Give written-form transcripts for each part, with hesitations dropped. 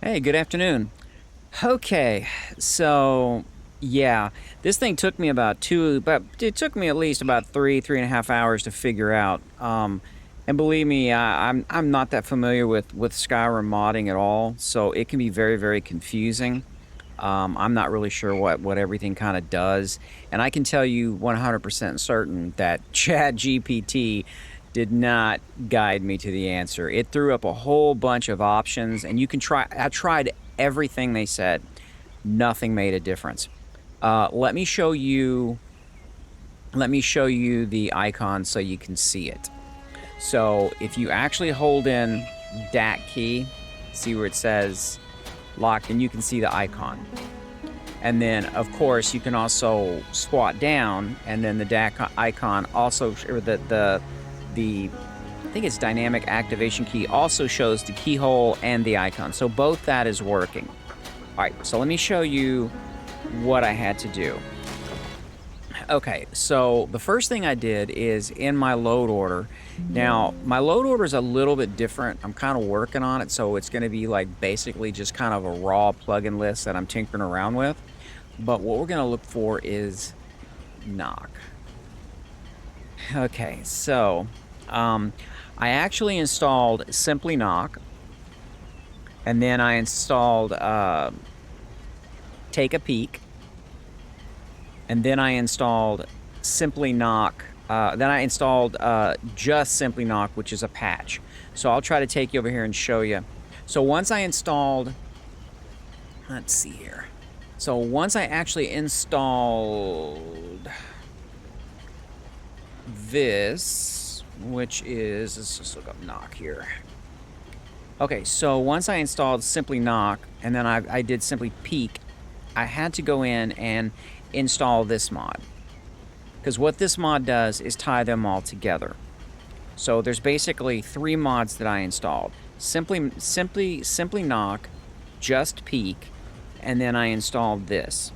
Hey, good afternoon. Okay, so yeah, this thing took me but it took me at least about 3.5 hours to figure out. And believe me, I'm not that familiar with Skyrim modding at all, so it can be very, very confusing. I'm not really sure what everything kind of does, and I can tell you 100% certain that Chat GPT did not guide me to the answer. It threw up a whole bunch of options, and you can try. I tried everything they said. Nothing made a difference. Let me show you. Let me show you the icon so you can see it. So if you actually hold in that key, see where it says locked, and you can see the icon. And then, of course, you can also squat down, and then the DAC icon also, or the I think it's dynamic activation key, also shows the keyhole and the icon. So both that is working. All right, so let me show you what I had to do. Okay, so the first thing I did is in my load order. Now, my load order is a little bit different. I'm kind of working on it, so it's going to be like basically just kind of a raw plugin list that I'm tinkering around with. But what we're going to look for is knock. Okay, so I actually installed Simply Knock, and then I installed Take a Peek, and then I installed Simply Knock. Then I installed just Simply Knock, which is a patch. So I'll try to take you over here and show you. So once I installed, let's see here. So once I actually installed this, which is, let's just look up Knock here. Okay, so once I installed Simply Knock, and then I did Simply Peek, I had to go in and install this mod. Because what this mod does is tie them all together. So there's basically 3 mods that I installed. Simply Knock, Just Peek, and then I installed this.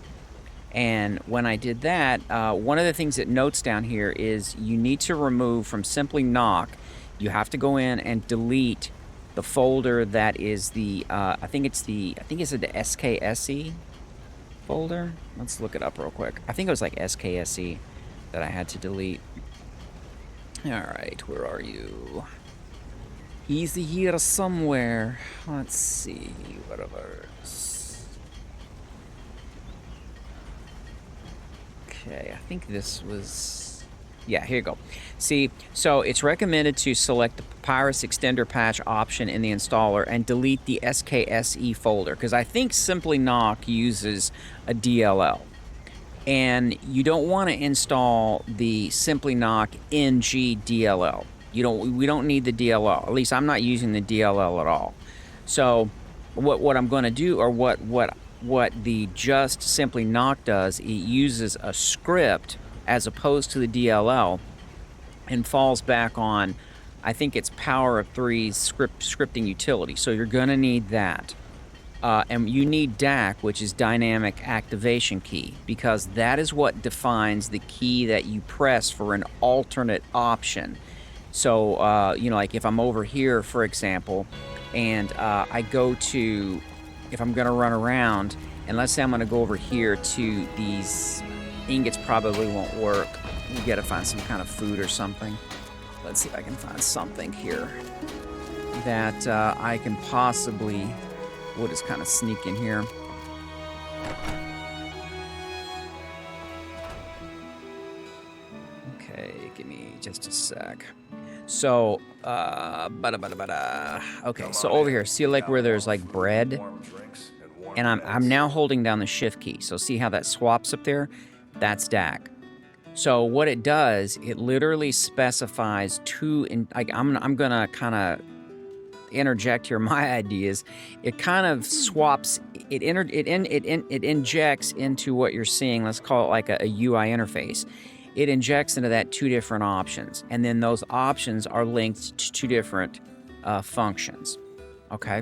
And when I did that, one of the things it notes down here is you need to remove from Simply Knock, you have to go in and delete the folder that is the, I think it's the SKSE folder. Let's look it up real quick. I think it was like SKSE that I had to delete. All right, where are you? He's here somewhere. Let's see, whatever. Okay, I think this was, yeah, here you go. See, so it's recommended to select the Papyrus Extender Patch option in the installer and delete the SKSE folder, because I think Simply Knock uses a DLL. And you don't want to install the Simply Knock NG DLL. We don't need the DLL. At least I'm not using the DLL at all. So what I'm going to do, or what the Just Simply Knock does, it uses a script as opposed to the DLL and falls back on, I think it's Power of 3's scripting utility. So you're going to need that. And you need DAC, which is Dynamic Activation Key, because that is what defines the key that you press for an alternate option. So, you know, like if I'm over here, for example, and I go to, if I'm going to run around, and let's say I'm going to go over here to these ingots, probably won't work. We got to find some kind of food or something. Let's see if I can find something here that I can possibly, we'll just kind of sneak in here. Okay, give me just a sec. So, okay, so over here, see like where there's like bread? And I'm now holding down the shift key. So see how that swaps up there? That's DAC. So what it does, it literally specifies like I'm gonna kind of interject here my ideas. It kind of swaps, it injects into what you're seeing. Let's call it like a UI interface. It injects into that 2 different options, and then those options are linked to 2 different functions. Okay.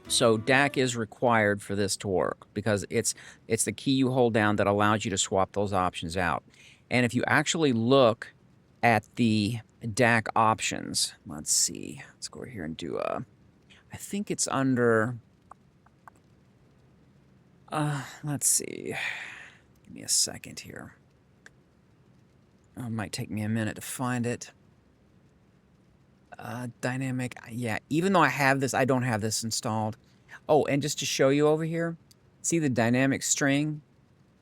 So DAC is required for this to work because it's the key you hold down that allows you to swap those options out. And if you actually look at the DAC options, let's see, let's go over here and do I think it's under Let's see. Give me a second here. It might take me a minute to find it. Dynamic, yeah, even though I have this, I don't have this installed. Oh, and just to show you over here, see the dynamic string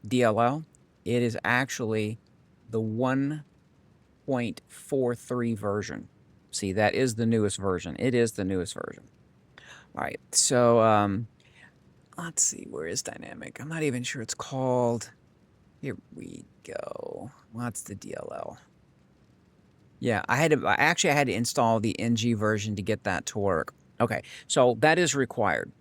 DLL? It is actually the 1.43 version. See, that is the newest version. It is the newest version. All right, so let's see, where is dynamic? I'm not even sure it's called. Here we go. What's the DLL? Yeah, I had to install the NG version to get that to work. Okay, so that is required.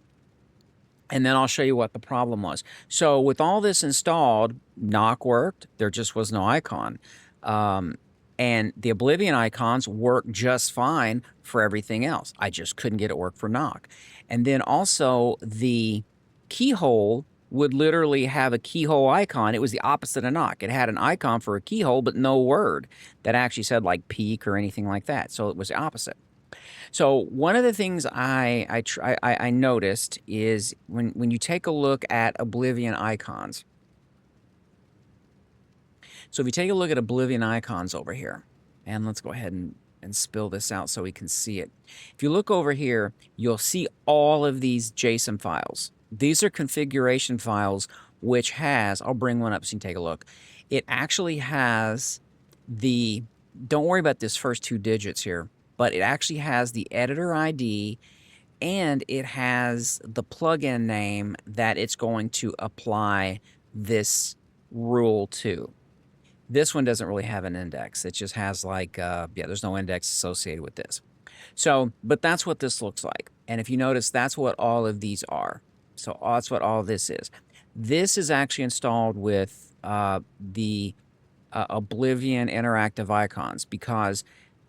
And then I'll show you what the problem was. So with all this installed, knock worked. There just was no icon. And the Oblivion icons work just fine for everything else. I just couldn't get it work for knock. And then also the keyhole would literally have a keyhole icon. It was the opposite of knock. It had an icon for a keyhole, but no word that actually said like peak or anything like that. So it was the opposite. So one of the things I noticed is when you take a look at Oblivion icons. So if you take a look at Oblivion icons over here, and let's go ahead and spill this out so we can see it. If you look over here, you'll see all of these JSON files. These are configuration files, which has, I'll bring one up so you can take a look. It actually has the, don't worry about this first two digits here, but it actually has the editor ID and it has the plugin name that it's going to apply this rule to. This one doesn't really have an index. It just has like, yeah, there's no index associated with this. So, but that's what this looks like. And if you notice, that's what all of these are. So that's what all this is. This is actually installed with the Oblivion interactive icons because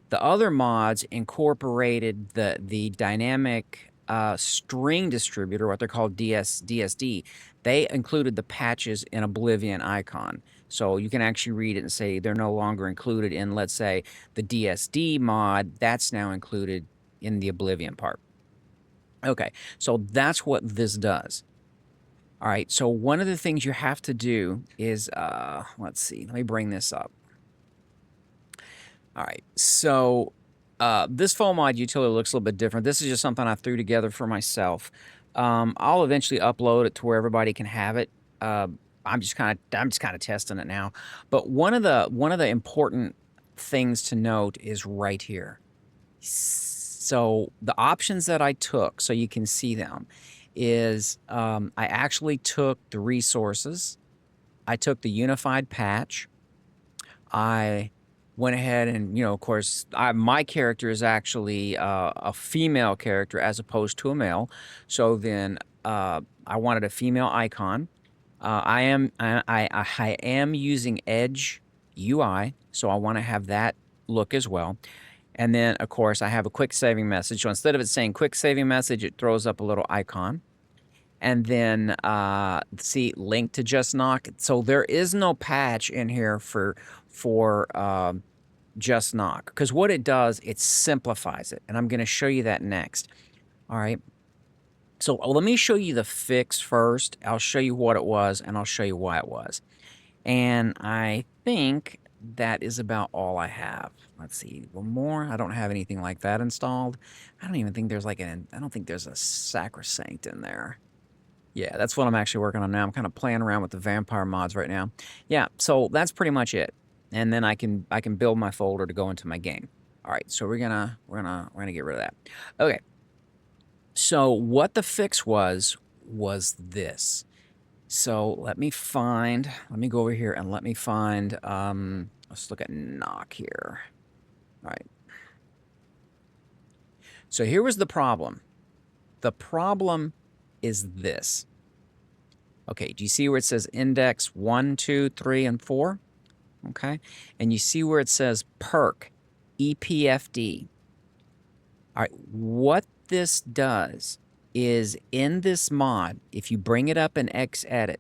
the other mods incorporated the dynamic string distributor, what they're called DSD. They included the patches in Oblivion icon. So you can actually read it and say they're no longer included in, let's say, the DSD mod. That's now included in the Oblivion part. Okay, so that's what this does. All right, so one of the things you have to do is, let's see, let me bring this up. All right, so this foam mod utility looks a little bit different. This is just something I threw together for myself. I'll eventually upload it to where everybody can have it. I'm just kind of testing it now. But one of the important things to note is right here. So the options that I took, so you can see them, is I actually took the resources. I took the unified patch. I went ahead and, you know, of course, my character is actually a female character as opposed to a male. So then I wanted a female icon. I am using Edge UI, so I want to have that look as well. And then, of course, I have a quick saving message. So instead of it saying quick saving message, it throws up a little icon. And then, see, link to Just Knock. So there is no patch in here for Just Knock. Because what it does, it simplifies it. And I'm going to show you that next. All right. So let me show you the fix first. I'll show you what it was, and I'll show you why it was. And I think that is about all I have. Let's see, one more. I don't have anything like that installed. I don't even think there's like I don't think there's a sacrosanct in there. Yeah, that's what I'm actually working on now. I'm kind of playing around with the vampire mods right now. Yeah, so that's pretty much it. And then I can build my folder to go into my game. All right, so we're gonna get rid of that. Okay. So what the fix was this. So let me go over here and let me find, let's look at knock here. All right. So here was the problem. The problem is this. Okay, do you see where it says index 1, 2, 3, and 4? Okay, and you see where it says perk, EPFD. All right, what this does is in this mod, if you bring it up in Xedit,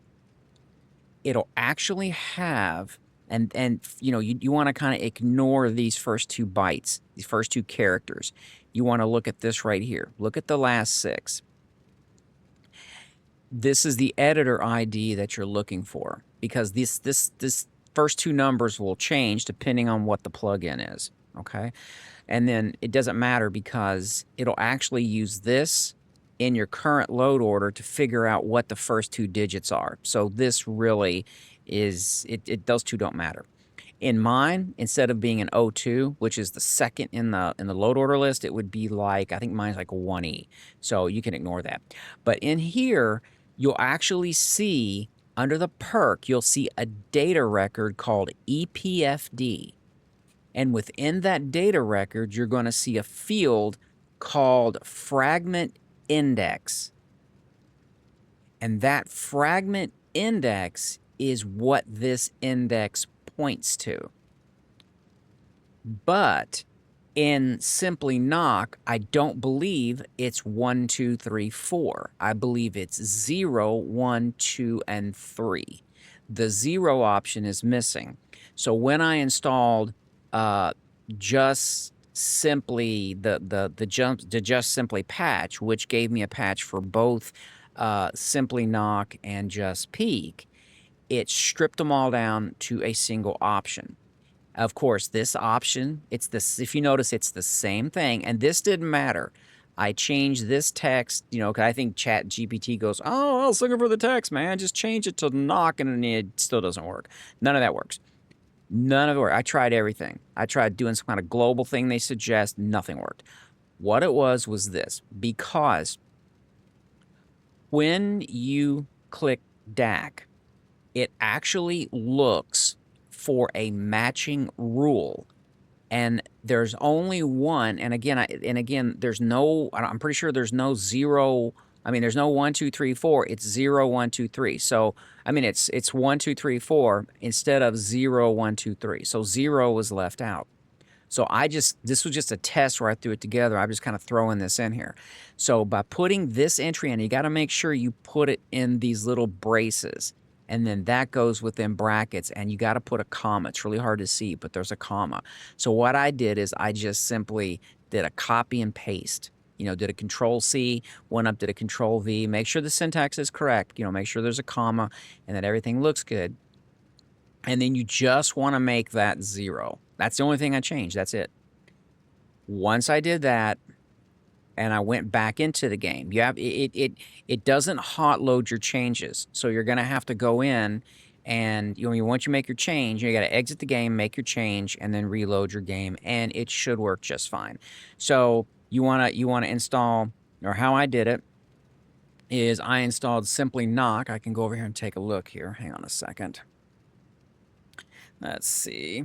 it'll actually have, and you know, you want to kind of ignore these first two bytes, these first two characters. You want to look at this right here. Look at the last 6. this is the editor ID that you're looking for, because this first two numbers will change depending on what the plugin is, okay? And then it doesn't matter because it'll actually use this in your current load order to figure out what the first two digits are. So this really is, those two don't matter. In mine, instead of being an O2, which is the second in the load order list, it would be like, I think mine's like a 1E. So you can ignore that. But in here, you'll actually see under the perk, you'll see a data record called EPFD. And within that data record, you're going to see a field called fragment index. And that fragment index is what this index points to. But in Simply Knock, I don't believe it's 1, 2, 3, 4. I believe it's 0, 1, 2, and 3. The 0 option is missing. So when I installed just simply the Just Simply patch, which gave me a patch for both Simply Knock and Just Peak, it stripped them all down to a single option. Of course, this option, it's this, if you notice, it's the same thing, and this didn't matter. I changed this text, you know, 'cause I think Chat GPT goes, oh, I was looking for the text, man. Just change it to knock, and it still doesn't work. None of that works. None of it worked. I tried everything. I tried doing some kind of global thing they suggest. Nothing worked. What it was this. Because when you click DAC, it actually looks for a matching rule, and there's only one. And again, there's no. I'm pretty sure there's no 0. I mean, there's no 1, 2, 3, 4. It's 0, 1, 2, 3. So I mean, it's 1, 2, 3, 4 instead of 0, 1, 2, 3. So 0 was left out. So this was just a test where I threw it together. I'm just kind of throwing this in here. So by putting this entry in, you got to make sure you put it in these little braces. And then that goes within brackets, and you got to put a comma. It's really hard to see, but there's a comma. So what I did is I just simply did a copy and paste. You know, did a Control-C, went up, did a Control-V. Make sure the syntax is correct. You know, make sure there's a comma and that everything looks good. And then you just want to make that 0. That's the only thing I changed. That's it. Once I did that, and I went back into the game, it doesn't hot load your changes. So you're going to have to go in, and once you make your change, you got to exit the game, make your change, and then reload your game, and it should work just fine. So you want to install, or how I did it is I installed Simply Knock. I can go over here and take a look here. Hang on a second. Let's see.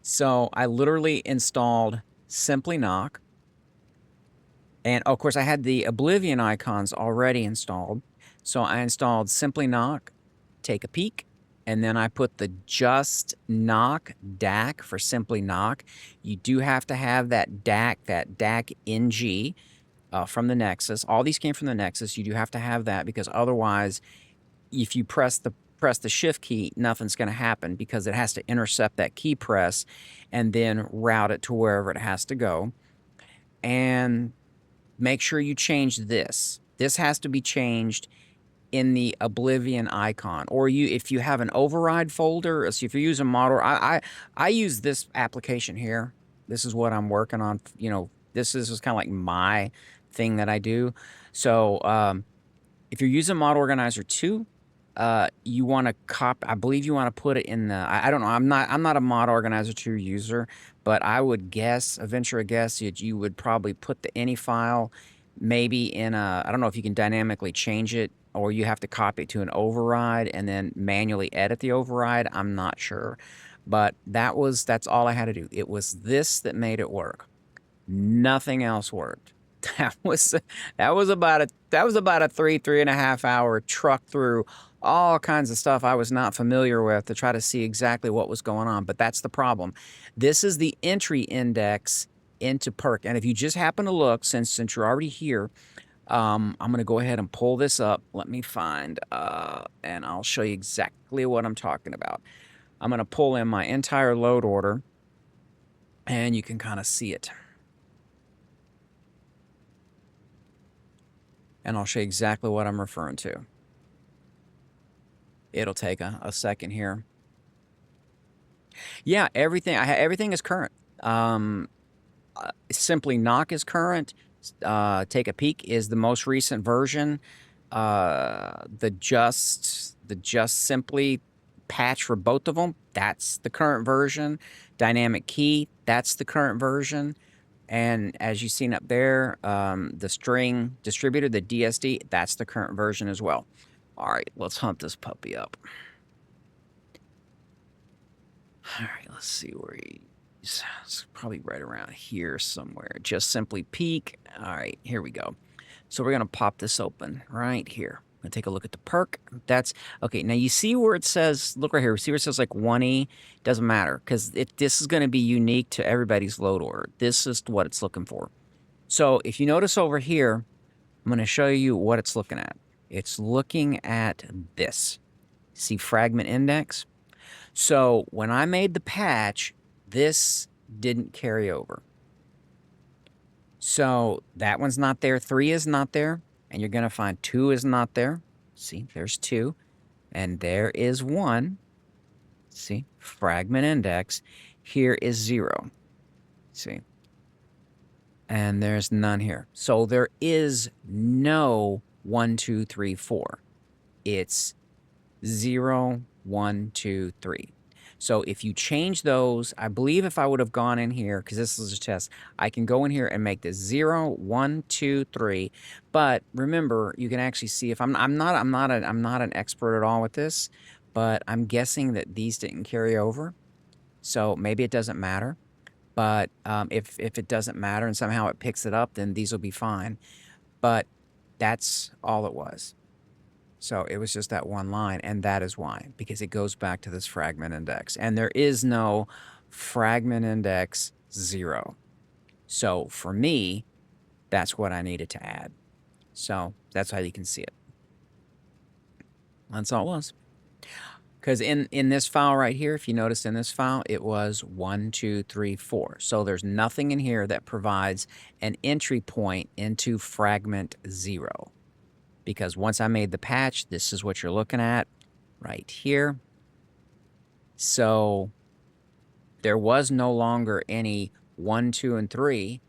So I literally installed Simply Knock. And of course, I had the Oblivion icons already installed. So I installed Simply Knock, Take a Peek, and then I put the Just Knock DAC for Simply Knock. You do have to have that DAC NG from the Nexus. All these came from the Nexus. You do have to have that, because otherwise, if you press the shift key, nothing's going to happen, because it has to intercept that key press and then route it to wherever it has to go. And make sure you change this. This has to be changed in the Oblivion icon, or if you have an override folder. So if you're using model, I use this application here. This is what I'm working on. You know, this is kind of like my thing that I do. So if you're using Model Organizer 2, you want to I believe you want to put it in the, I don't know, I'm not a Mod Organizer 2 user, but I would venture a guess that you would probably put the any file maybe in I don't know if you can dynamically change it, or you have to copy it to an override and then manually edit the override. I'm not sure, but that's all I had to do. It was this that made it work. Nothing else worked. That was about a 3.5 hour truck through all kinds of stuff I was not familiar with to try to see exactly what was going on. But that's the problem. This is the entry index into perk. And if you just happen to look, since you're already here, I'm going to go ahead and pull this up. Let me find, and I'll show you exactly what I'm talking about. I'm going to pull in my entire load order, and you can kind of see it. and I'll show you exactly what I'm referring to. It'll take a second here. Yeah, everything is current. Simply Knock is current. Take a Peek is the most recent version. The Just Simply patch for both of them, that's the current version. Dynamic Key, that's the current version. And as you've seen up there, the string distributor, the DSD, that's the current version as well. All right, let's hunt this puppy up. All right, let's see where he's. It's probably right around here somewhere. Just Simply Peek. All right, here we go. So we're going to pop this open right here. I'm going to take a look at the perk. That's okay. Now you see where it says, look right here. See where it says like 1E? Doesn't matter because this is going to be unique to everybody's load order. This is what it's looking for. So if you notice over here, I'm going to show you what it's looking at. It's looking at this. See fragment index? So when I made the patch, this didn't carry over. So that one's not there. 3 is not there. And you're going to find 2 is not there. See, there's 2. And there is 1. See, fragment index. Here is 0. See. And there's none here. So there is no 1, 2, 3, 4. It's 0, 1, 2, 3. So if you change those, I believe if I would have gone in here, because this is a test, I can go in here and make this 0, 1, 2, 3. But remember, you can actually see if I'm not an expert at all with this, but I'm guessing that these didn't carry over. So maybe it doesn't matter. But if it doesn't matter and somehow it picks it up, then these will be fine. But that's all it was. So it was just that one line, and that is why, because it goes back to this fragment index. And there is no fragment index 0. So for me, that's what I needed to add. So that's how you can see it. That's all it was. Because in this file right here, if you notice in this file, it was 1, 2, 3, 4. So there's nothing in here that provides an entry point into fragment 0. Because once I made the patch, this is what you're looking at right here. So there was no longer any 1, 2, and 3.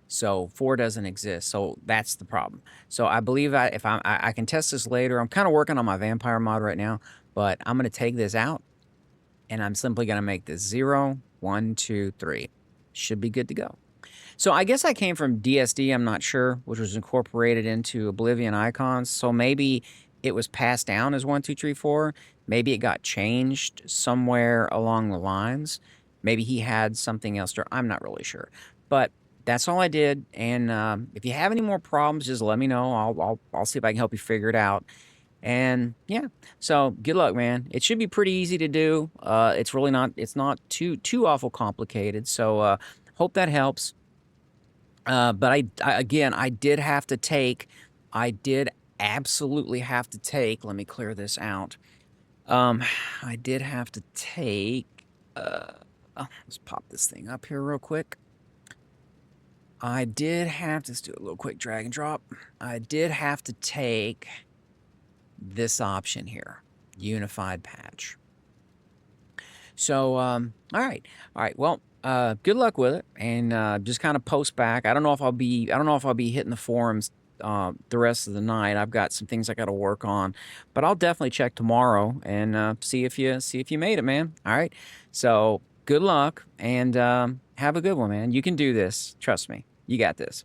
So 4 doesn't exist. So that's the problem. So I believe I can test this later. I'm kind of working on my vampire mod right now, but I'm going to take this out and I'm simply going to make this 0, 1, 2, 3. Should be good to go. So I guess I came from DSD, I'm not sure, which was incorporated into Oblivion icons. So maybe it was passed down as 1, 2, 3, 4. Maybe it got changed somewhere along the lines. Maybe he had something else. I'm not really sure. But that's all I did. And if you have any more problems, just let me know. I'll see if I can help you figure it out. And yeah, so good luck, man. It should be pretty easy to do. It's really not. It's not too awful complicated. So hope that helps. But I did have to take, I did absolutely have to take, let me clear this out. I did have to take, let's pop this thing up here real quick. I did have to, let's do a little quick drag and drop. I did have to take this option here, Unified Patch. So, all right. Well, good luck with it, and just kind of post back. I don't know if I'll be hitting the forums the rest of the night. I've got some things I got to work on, but I'll definitely check tomorrow and see if you made it, man. All right. So good luck and have a good one, man. You can do this. Trust me. You got this.